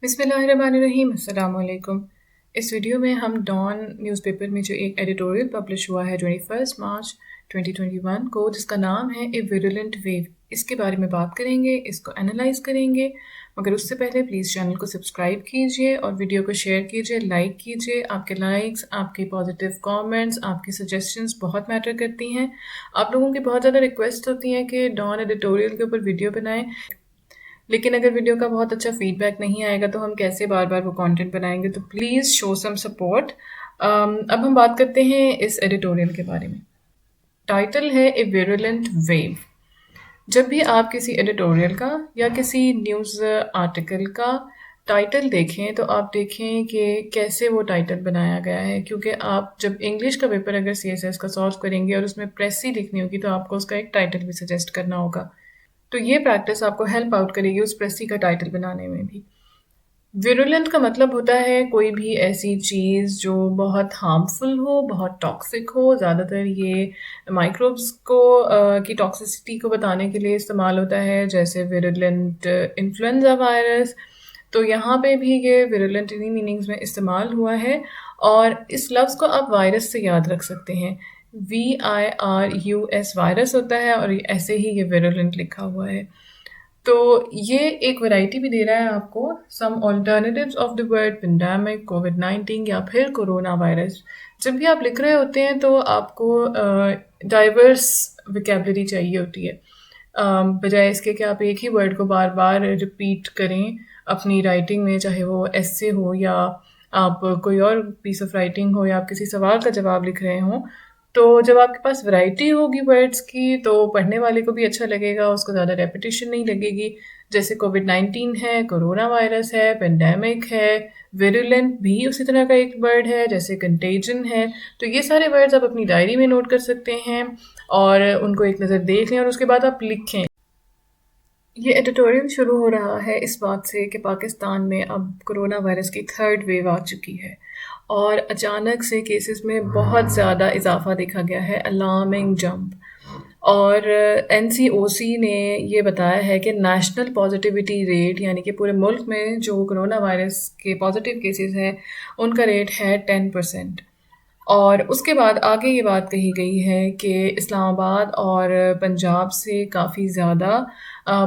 بسم اللہ الرحمن الرحیم، السلام علیکم۔ اس ویڈیو میں ہم ڈان نیوز پیپر میں جو ایک ایڈیٹوریل پبلش ہوا ہے 21 مارچ 2021 کو، جس کا نام ہے اے ویرولنٹ ویو، اس کے بارے میں بات کریں گے، اس کو انالائز کریں گے۔ مگر اس سے پہلے پلیز چینل کو سبسکرائب کیجئے اور ویڈیو کو شیئر کیجئے، لائک کیجئے۔ آپ کے لائکس، آپ کے پازیٹیو کامنٹس، آپ کی سجیشنز بہت میٹر کرتی ہیں۔ آپ لوگوں کی بہت زیادہ ریکویسٹ ہوتی ہیں کہ ڈان ایڈیٹوریل کے اوپر ویڈیو بنائیں، لیکن اگر ویڈیو کا بہت اچھا فیڈ بیک نہیں آئے گا تو ہم کیسے بار بار وہ کانٹینٹ بنائیں گے؟ تو پلیز شو سم سپورٹ۔ اب ہم بات کرتے ہیں اس ایڈیٹوریل کے بارے میں۔ ٹائٹل ہے اے ویرولنٹ ویو۔ جب بھی آپ کسی ایڈیٹوریل کا یا کسی نیوز آرٹیکل کا ٹائٹل دیکھیں تو آپ دیکھیں کہ کیسے وہ ٹائٹل بنایا گیا ہے، کیونکہ آپ جب انگلش کا پیپر اگر CSS کا سالو کریں گے اور اس میں پریسی لکھنی ہوگی تو آپ کو اس کا ایک ٹائٹل بھی سجیسٹ کرنا ہوگا۔ تو یہ پریکٹس آپ کو ہیلپ آؤٹ کرے گی اس پریسی کا ٹائٹل بنانے میں بھی۔ ویرولنٹ کا مطلب ہوتا ہے کوئی بھی ایسی چیز جو بہت ہارمفل ہو، بہت ٹاکسک ہو۔ زیادہ تر یہ مائکروبس کو کی ٹاکسسٹی کو بتانے کے لیے استعمال ہوتا ہے، جیسے ویرولنٹ انفلوئنزا وائرس۔ تو یہاں پہ بھی یہ ویرولنٹ انہی میننگز میں استعمال ہوا ہے، اور اس لفظ کو آپ وائرس سے یاد رکھ سکتے ہیں۔ VIRUS وائرس ہوتا ہے، اور ایسے ہی یہ ویرولنٹ لکھا ہوا ہے۔ تو یہ ایک ورائٹی بھی دے رہا ہے آپ کو، سم alternatives of the word pandemic، COVID-19 یا پھر کورونا وائرس۔ جب بھی آپ لکھ رہے ہوتے ہیں تو آپ کو ڈائیورس ویکیبلری چاہیے ہوتی ہے، بجائے اس کے کہ آپ ایک ہی ورڈ کو بار بار ریپیٹ کریں اپنی رائٹنگ میں، چاہے وہ ایسے ہو یا آپ کوئی اور پیس آف رائٹنگ ہو یا آپ کسی سوال کا جواب لکھ رہے ہوں۔ تو جب آپ کے پاس ورائٹی ہوگی ورڈز کی تو پڑھنے والے کو بھی اچھا لگے گا، اس کو زیادہ ریپیٹیشن نہیں لگے گی۔ جیسے COVID-19 ہے، کورونا وائرس ہے، پینڈیمک ہے، ویرولنٹ بھی اسی طرح کا ایک ورڈ ہے، جیسے کنٹیجن ہے۔ تو یہ سارے ورڈز آپ اپنی ڈائری میں نوٹ کر سکتے ہیں اور ان کو ایک نظر دیکھ لیں اور اس کے بعد آپ لکھیں۔ یہ ایڈیٹوریل شروع ہو رہا ہے اس بات سے کہ پاکستان میں اب کرونا وائرس کی 3rd ویو آ چکی ہے، اور اچانک سے کیسز میں بہت زیادہ اضافہ دیکھا گیا ہے، الارمنگ جمپ۔ اور NCOC نے یہ بتایا ہے کہ نیشنل پازیٹیوٹی ریٹ، یعنی کہ پورے ملک میں جو کرونا وائرس کے پازیٹیو کیسز ہیں ان کا ریٹ ہے 10%۔ اور اس کے بعد آگے یہ بات کہی گئی ہے کہ اسلام آباد اور پنجاب سے کافی زیادہ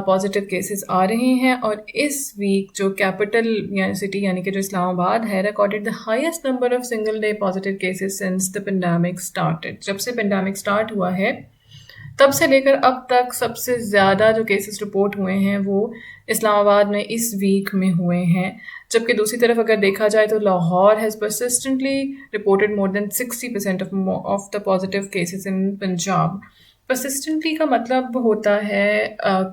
پازیٹیو کیسز آ رہے ہیں، اور اس ویک جو کیپٹل سٹی یعنی کہ جو اسلام آباد ہے، recorded the highest number of single day positive cases since the pandemic started. جب سے پینڈیمک اسٹارٹ ہوا ہے تب سے لے کر اب تک سب سے زیادہ جو کیسز رپورٹ ہوئے ہیں وہ اسلام آباد میں اس ویک میں ہوئے ہیں، جبکہ دوسری طرف اگر دیکھا جائے تو Lahore has persistently reported more than 60% of the positive cases in Punjab۔ persistently کا مطلب ہوتا ہے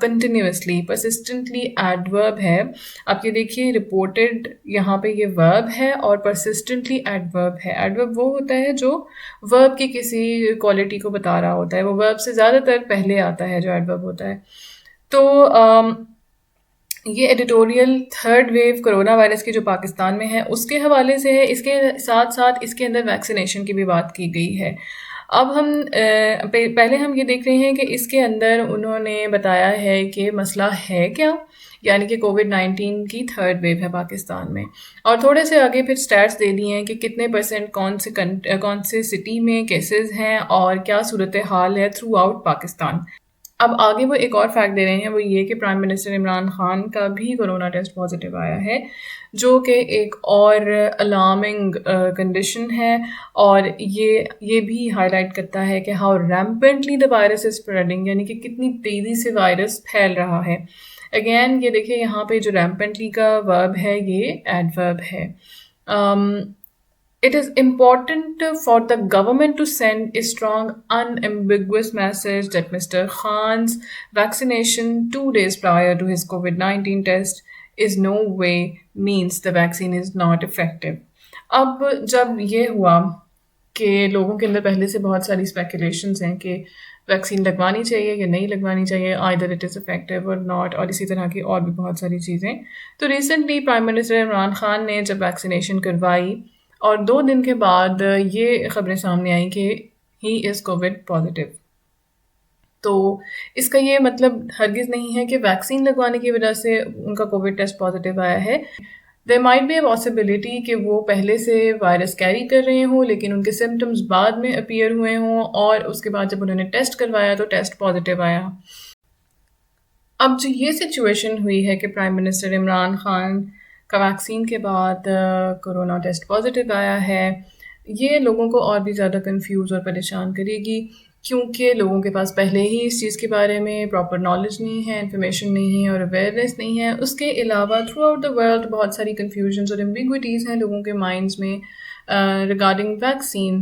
continuously، persistently ایڈورب ہے۔ آپ یہ دیکھیے reported یہاں پہ یہ verb ہے اور persistently ایڈورب ہے۔ ایڈورب وہ ہوتا ہے جو verb کی کسی کوالٹی کو بتا رہا ہوتا ہے، وہ verb سے زیادہ تر پہلے آتا ہے جو ایڈورب ہوتا ہے۔ تو یہ editorial 3rd view corona virus کی جو پاکستان میں ہے اس کے حوالے سے ہے، اس کے ساتھ ساتھ اس کے اندر ویکسینیشن کی بھی بات کی گئی ہے۔ اب ہم پہلے ہم یہ دیکھ رہے ہیں کہ اس کے اندر انہوں نے بتایا ہے کہ مسئلہ ہے کیا، یعنی کہ COVID-19 کی 3rd ویو ہے پاکستان میں، اور تھوڑے سے آگے پھر سٹیٹس دے دی ہیں کہ کتنے % کون سے سٹی میں کیسز ہیں اور کیا صورتحال ہے تھرو آؤٹ پاکستان۔ اب آگے وہ ایک اور فیکٹ دے رہے ہیں، وہ یہ کہ پرائم منسٹر عمران خان کا بھی کرونا ٹیسٹ پازیٹیو آیا ہے، جو کہ ایک اور الارمنگ کنڈیشن ہے، اور یہ بھی ہائی لائٹ کرتا ہے کہ how ریمپنٹلی the virus is spreading, یعنی کہ کتنی تیزی سے وائرس پھیل رہا ہے۔ اگین یہ دیکھیں یہاں پہ جو ریمپنٹلی کا ورب ہے یہ ایڈورب ہے۔ It is important for the government to send a strong, unambiguous message that Mr. Khan's vaccination 2 days prior to his COVID-19 test is no way means the vaccine is not effective۔ اب جب یہ ہوا کہ لوگوں کے اندر پہلے سے بہت ساری اسپیکولیشنز ہیں کہ ویکسین لگوانی چاہیے یا نہیں لگوانی چاہیے، either it is effective or not، اور اسی طرح کی اور بھی بہت ساری چیزیں، تو recently prime minister Imran Khan نے جب ویکسینیشن کروائی اور 2 دن کے بعد یہ خبریں سامنے آئیں کہ ہی از کووڈ پازیٹیو، تو اس کا یہ مطلب ہرگز نہیں ہے کہ ویکسین لگوانے کی وجہ سے ان کا کووڈ ٹیسٹ پازیٹیو آیا ہے۔ there might be a possibility کہ وہ پہلے سے وائرس کیری کر رہے ہوں لیکن ان کے سمٹمز بعد میں اپیئر ہوئے ہوں اور اس کے بعد جب انہوں نے ٹیسٹ کروایا تو ٹیسٹ پازیٹیو آیا۔ اب جو یہ سچویشن ہوئی ہے کہ پرائم منسٹر عمران خان کا ویکسین کے بعد کرونا ٹیسٹ پازیٹیو آیا ہے، یہ لوگوں کو اور بھی زیادہ کنفیوز اور پریشان کرے گی، کیونکہ لوگوں کے پاس پہلے ہی اس چیز کے بارے میں پراپر نالج نہیں ہے، انفارمیشن نہیں ہے اور اویئرنیس نہیں ہے۔ اس کے علاوہ تھرو آؤٹ دا ورلڈ بہت ساری کنفیوژنز اور ایمبیگوٹیز ہیں لوگوں کے مائنڈز میں ریگارڈنگ ویکسین،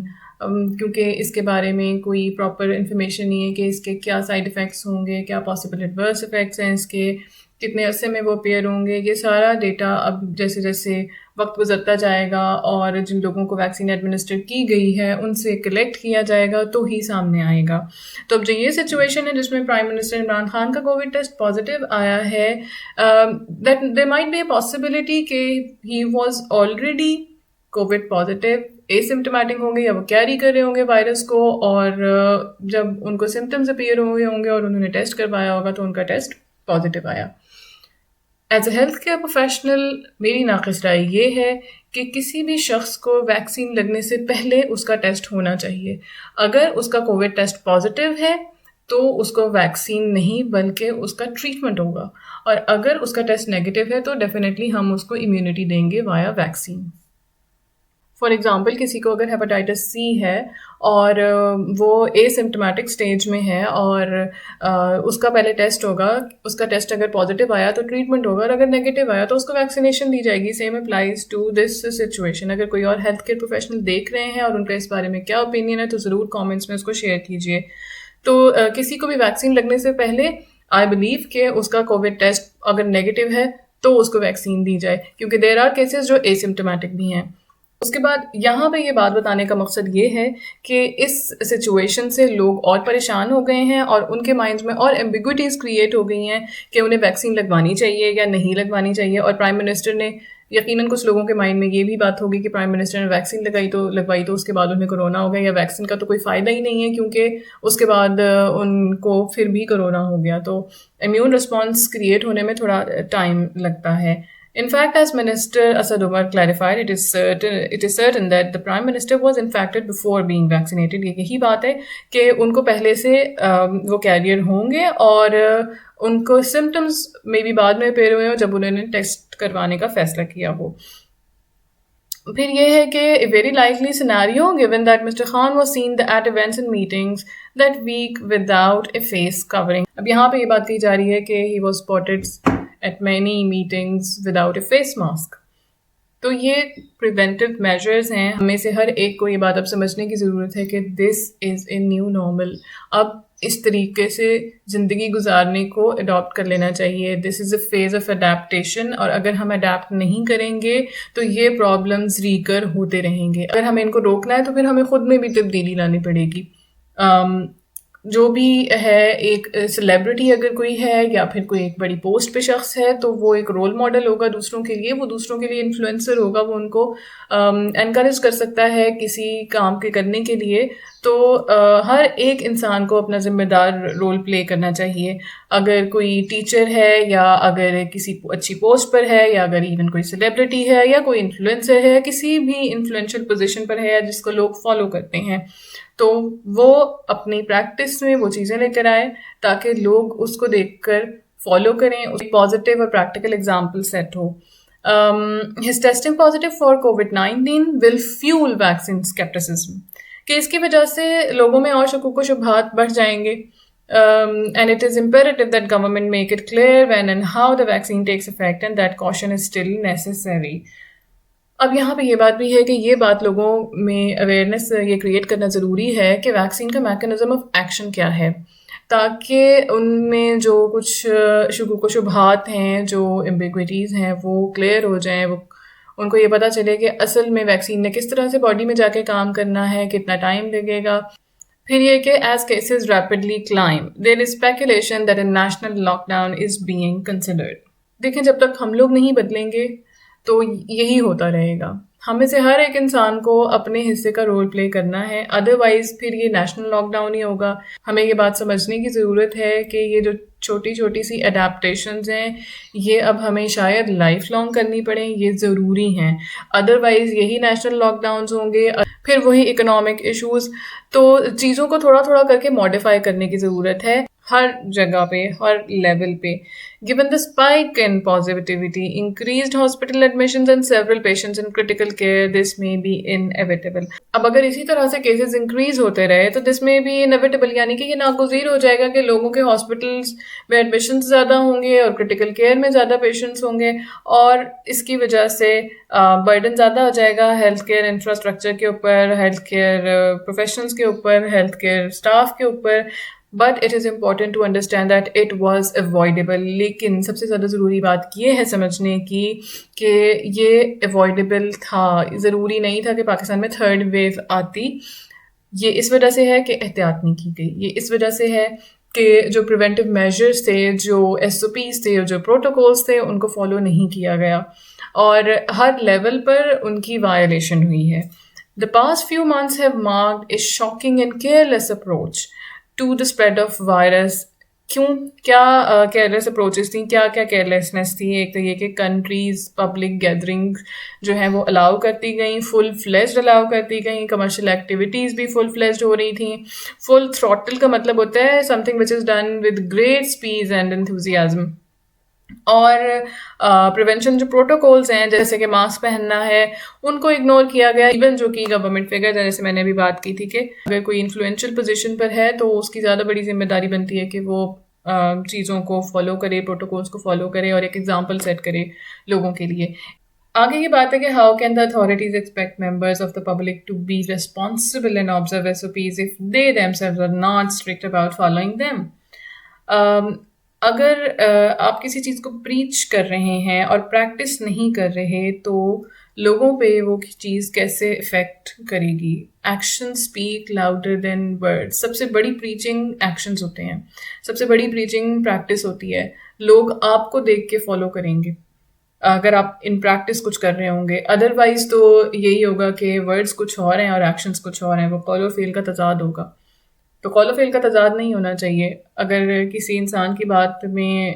کیونکہ اس کے بارے میں کوئی پراپر انفارمیشن نہیں ہے کہ اس کے کیا سائیڈ افیکٹس ہوں گے، کیا پاسبل ایڈورس افیکٹس ہیں اس کے، کتنے عرصے میں وہ اپیئر ہوں گے۔ یہ سارا ڈیٹا اب جیسے جیسے وقت گزرتا جائے گا اور جن لوگوں کو ویکسین ایڈمنسٹر کی گئی ہے ان سے کلیکٹ کیا جائے گا تو ہی سامنے آئے گا۔ تو اب جو یہ سچویشن ہے جس میں پرائم منسٹر عمران خان کا کووڈ ٹیسٹ پازیٹیو آیا ہے، that there might be a possibility کہ he was already covid positive, a symptomatic ہوں گے یا وہ کیری کر رہے ہوں گے وائرس کو، اور جب ان کو سمٹمز اپیئر ہوئے ہوں گے اور انہوں نے ٹیسٹ کروایا ہوگا تو ان کا ٹیسٹ پازیٹیو آیا۔ As a health care professional میری ناقص رائے یہ ہے کہ کسی بھی شخص کو ویکسین لگنے سے پہلے اس کا ٹیسٹ ہونا چاہیے۔ اگر اس کا کووڈ ٹیسٹ پازیٹیو ہے تو اس کو ویکسین نہیں بلکہ اس کا ٹریٹمنٹ ہوگا، اور اگر اس کا ٹیسٹ نیگیٹو ہے تو ڈیفینیٹلی ہم اس کو امیونٹی دیں گے وایا ویکسین۔ فار ایگزامپل کسی کو اگر ہیپاٹائٹس سی ہے اور وہ اے سمٹمیٹک سٹیج میں ہے اور اس کا پہلے ٹیسٹ ہوگا، اس کا ٹیسٹ اگر پازیٹیو آیا تو ٹریٹمنٹ ہوگا، اور اگر نیگیٹو آیا تو اس کو ویکسینیشن دی جائے گی۔ Same applies to this situation. اگر کوئی اور ہیلتھ کیئر پروفیشنل دیکھ رہے ہیں اور ان کا اس بارے میں کیا اوپینین ہے تو ضرور کامنٹس میں اس کو شیئر کیجیے۔ تو کسی کو بھی ویکسین لگنے سے پہلے آئی بلیو کہ اس کا کووڈ ٹیسٹ اگر نیگیٹو ہے تو اس کو ویکسین دی جائے، کیونکہ دیر آر کیسز جو اے سمٹمیٹک بھی ہیں۔ اس کے بعد یہاں پہ یہ بات بتانے کا مقصد یہ ہے کہ اس سچویشن سے لوگ اور پریشان ہو گئے ہیں اور ان کے مائنڈز میں اور ایمبیگوٹیز کریٹ ہو گئی ہیں کہ انہیں ویکسین لگوانی چاہیے یا نہیں لگوانی چاہیے، اور پرائم منسٹر نے یقیناً کچھ لوگوں کے مائنڈ میں یہ بھی بات ہوگی کہ پرائم منسٹر نے ویکسین لگوائی تو اس کے بعد انہیں کرونا ہو گیا، یا ویکسین کا تو کوئی فائدہ ہی نہیں ہے کیونکہ اس کے بعد ان کو پھر بھی کرونا ہو گیا۔ تو امیون رسپانس کریٹ ہونے میں تھوڑا ٹائم لگتا ہے۔ In fact, as Minister Asad Umar clarified, it is certain that the Prime Minister was infected before being vaccinated. یہ یہی بات ہے کہ ان کو پہلے سے وہ کیریئر ہوں گے اور ان کو سمٹمز میں بھی بعد میں اپیئر ہوئے ہوں جب انہوں نے ٹیسٹ کروانے کا فیصلہ کیا ہو۔ پھر یہ ہے کہ a very likely scenario given that Mr. Khan was seen at events and meetings that week without a face covering. اب یہاں پہ یہ بات کہی جا رہی ہے کہ he was spotted at many meetings without a face mask. تو یہ preventive measures ہیں، ہمیں سے ہر ایک کو یہ بات اب سمجھنے کی ضرورت ہے کہ this is a new normal. اب اس طریقے سے زندگی گزارنے کو اڈاپٹ کر لینا چاہیے۔ دس از اے فیز آف اڈیپٹیشن، اور اگر ہم اڈیپٹ نہیں کریں گے تو یہ پرابلمز ریکر ہوتے رہیں گے۔ اگر ہمیں ان کو روکنا ہے تو پھر ہمیں خود میں بھی تبدیلی لانی پڑے گی۔ جو بھی ہے، ایک سیلیبریٹی اگر کوئی ہے یا پھر کوئی ایک بڑی پوسٹ پہ شخص ہے تو وہ ایک رول ماڈل ہوگا دوسروں کے لیے، وہ دوسروں کے لیے انفلوئنسر ہوگا، وہ ان کو انکریج کر سکتا ہے کسی کام کے کرنے کے لیے۔ تو ہر ایک انسان کو اپنا ذمہ دار رول پلے کرنا چاہیے۔ اگر کوئی ٹیچر ہے یا اگر کسی اچھی پوسٹ پر ہے یا اگر ایون کوئی سیلیبریٹی ہے یا کوئی انفلوئنسر ہے، کسی بھی انفلوئنشل پوزیشن پر ہے جس کو لوگ فالو کرتے ہیں، تو وہ اپنی پریکٹس میں وہ چیزیں لے کر آئے تاکہ لوگ اس کو دیکھ کر فالو کریں، ایک پازیٹیو اور practical example set who. His testing positive for COVID-19 will fuel vaccine skepticism. کہ اس کی وجہ سے لوگوں میں اور شکوک و شبہات بڑھ جائیں گے. And it is imperative that government make it clear when and how the vaccine takes effect and that caution is still necessary. اب یہاں پہ یہ بات بھی ہے کہ یہ بات لوگوں میں اویئرنیس یہ کریٹ کرنا ضروری ہے کہ ویکسین کا میکانزم آف ایکشن کیا ہے، تاکہ ان میں جو کچھ شکوک و شبہات ہیں، جو ایمبیگوٹیز ہیں، وہ کلیئر ہو جائیں، وہ ان کو یہ پتہ چلے کہ اصل میں ویکسین نے کس طرح سے باڈی میں جا کے کام کرنا ہے، کتنا ٹائم لگے گا۔ پھر یہ کہ as cases rapidly climb there is speculation that a national lockdown is being considered. دیکھیں، جب تک ہم لوگ نہیں بدلیں گے تو یہی ہوتا رہے گا۔ ہم میں سے ہر ایک انسان کو اپنے حصے کا رول پلے کرنا ہے، ادروائز پھر یہ نیشنل لاک ڈاؤن ہی ہوگا. ہمیں یہ بات سمجھنے کی ضرورت ہے کہ یہ جو چھوٹی چھوٹی سی اڈیپٹیشنز ہیں یہ اب ہمیں شاید لائف لانگ کرنی پڑیں، یہ ضروری ہیں. ادروائز یہی نیشنل لاک ڈاؤنز ہوں گے، پھر وہی اکنامک ایشوز. تو چیزوں کو تھوڑا تھوڑا کر کے ماڈیفائی کرنے کی ضرورت ہے ہر جگہ پہ، ہر لیول پہ. Given the spike in positivity, increased hospital admissions and several patients in critical care, this may be inevitable. اب اگر اسی طرح سے کیسز انکریز ہوتے رہے تو this may be inevitable، یعنی کہ یہ ناگزیر ہو جائے گا کہ لوگوں کے ہاسپٹلس میں ایڈمیشنز زیادہ ہوں گے اور کرٹیکل کیئر میں زیادہ پیشنٹس ہوں گے، اور اس کی وجہ سے برڈن زیادہ ہو جائے گا ہیلتھ کیئر انفراسٹرکچر کے اوپر، ہیلتھ کیئر پروفیشنلز کے اوپر، ہیلتھ کیئر اسٹاف کے اوپر. But it is important to understand that it was avoidable. لیکن سب سے زیادہ ضروری بات یہ ہے سمجھنے کی کہ یہ اوائڈیبل تھا. ضروری نہیں تھا کہ پاکستان میں تھرڈ ویو آتی. یہ اس وجہ سے ہے کہ احتیاط نہیں کی گئی، یہ اس وجہ سے ہے کہ جو پریونٹیو میجرز تھے، جو ایس او پیز تھے، جو پروٹوکولز تھے، ان کو فالو نہیں کیا گیا اور ہر لیول پر ان کی وائلیشن ہوئی ہے. The past few months have marked a shocking and careless approach to the spread of virus. کیوں؟ کیا کیئرلیس اپروچز تھیں، کیا کیئرلیسنس تھی؟ ایک تو یہ کہ کنٹریز پبلک گیدرنگ جو ہیں وہ الاؤ کرتی گئیں، فل فلیجڈ الاؤ کرتی گئیں، کمرشل ایکٹیویٹیز بھی فل فلیجڈ ہو رہی تھیں. فل تھروٹل کا مطلب ہوتا ہے some thing which is done with great speed and enthusiasm. اور پریونشن جو پروٹوکولز ہیں جیسے کہ ماسک پہننا ہے ان کو اگنور کیا گیا. ایون جو کہ گورنمنٹ فگر جیسے میں نے بھی بات کی تھی کہ اگر کوئی انفلوئنشل پوزیشن پر ہے تو اس کی زیادہ بڑی ذمہ داری بنتی ہے کہ وہ چیزوں کو فالو کرے، پروٹوکولز کو فالو کرے اور ایک ایگزامپل سیٹ کرے لوگوں کے لیے. آگے یہ بات ہے کہ how can the authorities expect members of the public to be responsible and observe S O Ps if they themselves are not strict about following them. اگر آپ کسی چیز کو پریچ کر رہے ہیں اور پریکٹس نہیں کر رہے تو لوگوں پہ وہ چیز کیسے افیکٹ کرے گی؟ Action speak louder than word. سب سے بڑی پریچنگ ایکشنز ہوتے ہیں، سب سے بڑی پریچنگ پریکٹس ہوتی ہے. لوگ آپ کو دیکھ کے فالو کریں گے اگر آپ ان پریکٹس کچھ کر رہے ہوں گے. ادروائز تو یہی ہوگا کہ ورڈز کچھ اور ہیں اور ایکشنز کچھ اور ہیں، وہ قول و فعل کا تضاد ہوگا. تو قول و فعل کا تضاد نہیں ہونا چاہیے. اگر کسی انسان کی بات میں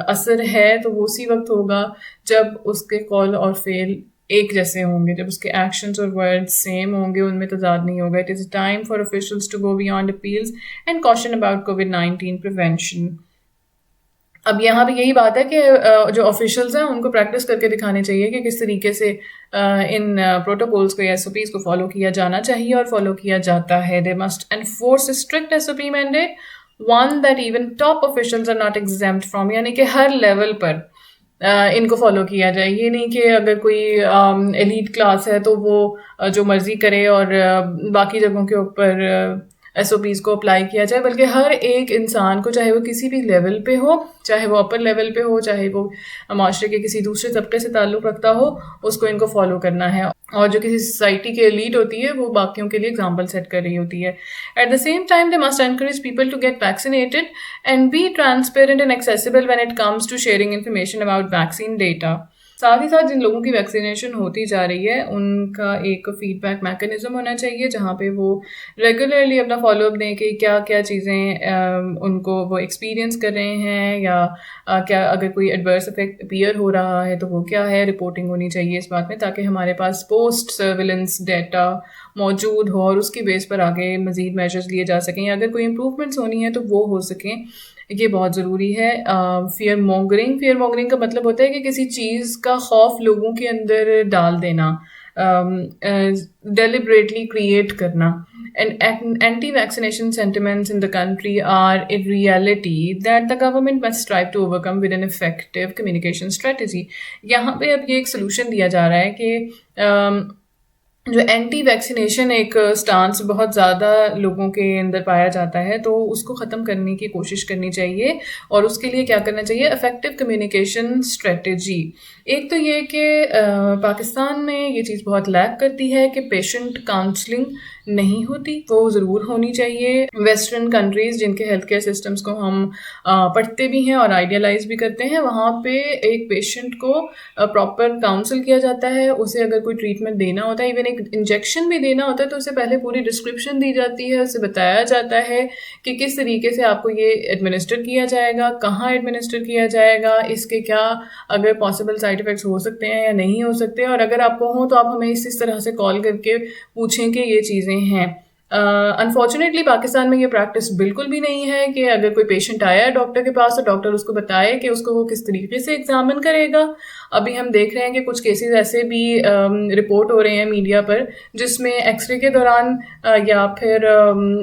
اثر ہے تو وہ اسی وقت ہوگا جب اس کے قول اور فعل ایک جیسے ہوں گے، جب اس کے ایکشنز اور ورڈ سیم ہوں گے، ان میں تضاد نہیں ہوگا. It is time for officials to go beyond appeals and caution about COVID-19 prevention. اب یہاں بھی یہی بات ہے کہ جو آفیشلز ہیں ان کو پریکٹس کر کے دکھانے چاہیے کہ کس طریقے سے ان پروٹوکولز کو یا ایس او پیز کو فالو کیا جانا چاہیے اور فالو کیا جاتا ہے. They must enforce a strict S O P mandate one that even top officials are not exempt from, یعنی کہ ہر لیول پر ان کو فالو کیا جائے. یہ نہیں کہ اگر کوئی ایلیٹ کلاس ہے تو وہ جو مرضی کرے اور باقی جگہوں کے اوپر ایس او پیز کو اپلائی کیا جائے، بلکہ ہر ایک انسان کو، چاہے وہ کسی بھی لیول پہ ہو، چاہے وہ اپر لیول پہ ہو، چاہے وہ معاشرے کے کسی دوسرے طبقے سے تعلق رکھتا ہو، اس کو ان کو فالو کرنا ہے. اور جو کسی سوسائٹی کی ایلیٹ ہوتی ہے وہ باقیوں کے لیے اگزامپل سیٹ کر رہی ہوتی ہے. At the same time they must encourage people to get vaccinated and be transparent and accessible when it comes to sharing information about vaccine data. ساتھ ہی ساتھ جن لوگوں کی ویکسینیشن ہوتی جا رہی ہے ان کا ایک فیڈ بیک میکینزم ہونا چاہیے جہاں پہ وہ ریگولرلی اپنا فالو اپ دیں کہ کیا کیا چیزیں ان کو وہ ایکسپیرینس کر رہے ہیں، یا کیا اگر کوئی ایڈورس افیکٹ اپیئر ہو رہا ہے تو وہ کیا ہے. رپورٹنگ ہونی چاہیے اس بات میں تاکہ ہمارے پاس پوسٹ سرویلنس ڈیٹا موجود ہو اور اس کی بیس پر آگے مزید میجرز لیے جا سکیں. اگر کوئی امپروومنٹس ہونی ہے تو وہ ہو سکیں، یہ بہت ضروری ہے. فیئر مونگرنگ کا مطلب ہوتا ہے کہ کسی چیز کا خوف لوگوں کے اندر ڈال دینا، ڈیلیبریٹلی کریٹ کرنا. Anti-vaccination sentiments in the country are a reality that the government must strive to overcome with an effective communication strategy. یہاں پہ اب یہ ایک سلوشن دیا جا رہا ہے کہ جو اینٹی ویکسینیشن ایک سٹانس بہت زیادہ لوگوں کے اندر پایا جاتا ہے، تو اس کو ختم کرنے کی کوشش کرنی چاہیے. اور اس کے لیے کیا کرنا چاہیے؟ Effective communication strategy. ایک تو یہ کہ پاکستان میں یہ چیز بہت لیک کرتی ہے کہ پیشنٹ کاؤنسلنگ نہیں ہوتی، وہ ضرور ہونی چاہیے. ویسٹرن کنٹریز جن کے ہیلتھ کیئر سسٹمز کو ہم پڑھتے بھی ہیں اور آئیڈیالائز بھی کرتے ہیں، وہاں پہ ایک پیشنٹ کو پراپر کاؤنسل کیا جاتا ہے. اسے اگر کوئی ٹریٹمنٹ دینا ہوتا ہے، ایون ایک انجیکشن بھی دینا ہوتا ہے، تو اسے پہلے پوری ڈسکرپشن دی جاتی ہے، اسے بتایا جاتا ہے کہ کس طریقے سے آپ کو یہ ایڈمنسٹر کیا جائے گا، کہاں ایڈمنسٹر کیا جائے گا، اس کے کیا اگر پاسبل سائڈ افیکٹس ہو سکتے ہیں یا نہیں ہو سکتے. اور اگر آپ کو ہوں تو آپ ہمیں اس طرح سے کال کر کے پوچھیں کہ یہ چیزیں ہیں. انفارچونیٹلی پاکستان میں یہ پریکٹس بالکل بھی نہیں ہے کہ اگر کوئی پیشنٹ آیا ہے ڈاکٹر کے پاس تو ڈاکٹر اس کو بتائے کہ اس کو وہ کس طریقے سے ایگزامن کرے گا. ابھی ہم دیکھ رہے ہیں کہ کچھ کیسز ایسے بھی رپورٹ ہو رہے ہیں میڈیا پر، جس میں ایکس رے کے دوران یا پھر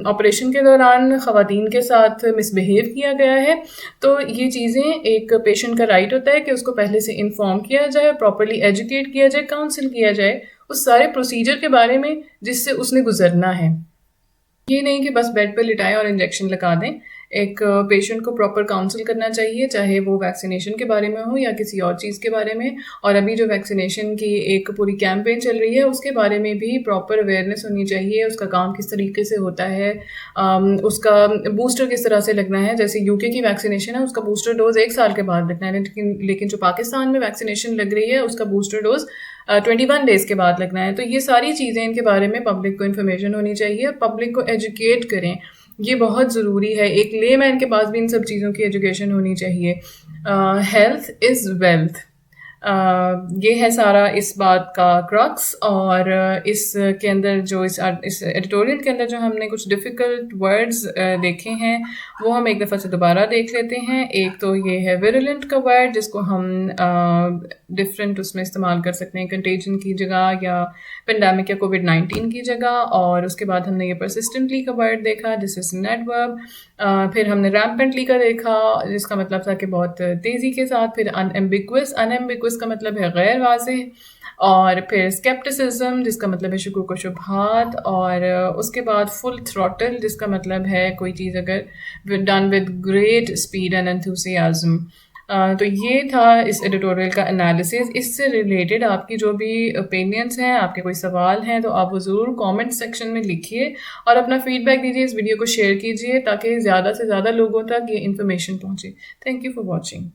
آپریشن کے دوران خواتین کے ساتھ مس بیہیو کیا گیا ہے. تو یہ چیزیں ایک پیشنٹ کا رائٹ ہوتا ہے کہ اس کو پہلے سے انفارم کیا جائے، پراپرلی ایجوکیٹ کیا جائے، کاؤنسل کیا جائے اس سارے پروسیجر کے بارے میں جس سے اس نے گزرنا ہے. یہ نہیں کہ بس بیڈ پہ لٹائیں اور انجیکشن لگا دیں. ایک پیشنٹ کو پراپر کاؤنسل کرنا چاہیے، چاہے وہ ویکسینیشن کے بارے میں ہو یا کسی اور چیز کے بارے میں. اور ابھی جو ویکسینیشن کی ایک پوری کیمپین چل رہی ہے، اس کے بارے میں بھی پراپر اویئرنیس ہونی چاہیے. اس کا کام کس طریقے سے ہوتا ہے، اس کا بوسٹر کس طرح سے لگنا ہے. جیسے یو کے کی ویکسینیشن ہے، اس کا بوسٹر ڈوز 1 سال کے بعد لگنا ہے، لیکن جو پاکستان میں ویکسینیشن لگ رہی ہے اس کا بوسٹر ڈوز 21 ڈیز کے بعد لگنا ہے. تو یہ ساری چیزیں ان کے بارے میں پبلک کو انفارمیشن ہونی چاہیے، پبلک کو ایجوکیٹ کریں. یہ بہت ضروری ہے. ایک لے مین کے پاس بھی ان سب چیزوں کی ایجوکیشن ہونی چاہیے. Health is wealth. یہ ہے سارا اس بات کا کرکس. اور اس کے اندر جو اس ایڈیٹوریل کے اندر جو ہم نے کچھ ڈیفیکلٹ ورڈز دیکھے ہیں وہ ہم ایک دفعہ سے دوبارہ دیکھ لیتے ہیں. ایک تو یہ ہے ویرولنٹ کا ورڈ، جس کو ہم ڈفرینٹ اس میں استعمال کر سکتے ہیں، کنٹیجن کی جگہ یا پینڈیمک یا کووڈ-19 کی جگہ. اور اس کے بعد ہم نے یہ پرسسٹنٹلی کا ورڈ دیکھا، جس از نیٹ ورب. پھر ہم نے ریمپنٹلی کا دیکھا، جس کا مطلب تھا کہ بہت تیزی کے ساتھ. پھر انیمبیگوس کا مطلب ہے غیر واضح. اور پھر اسکیپٹسزم، جس کا مطلب ہے شکوک و شبہات. اور اس کے بعد فل تھروٹل، جس کا مطلب ہے کوئی چیز اگر done with great speed and enthusiasm. تو یہ تھا اس ایڈیٹوریل کا انالیسز. اس سے ریلیٹڈ آپ کی جو بھی اوپینینس ہیں، آپ کے کوئی سوال ہیں، تو آپ وہ ضرور کامنٹ سیکشن میں لکھیے اور اپنا فیڈ بیک دیجیے. اس ویڈیو کو شیئر کیجیے تاکہ زیادہ سے زیادہ لوگوں تک یہ انفارمیشن پہنچے. Thank you for watching.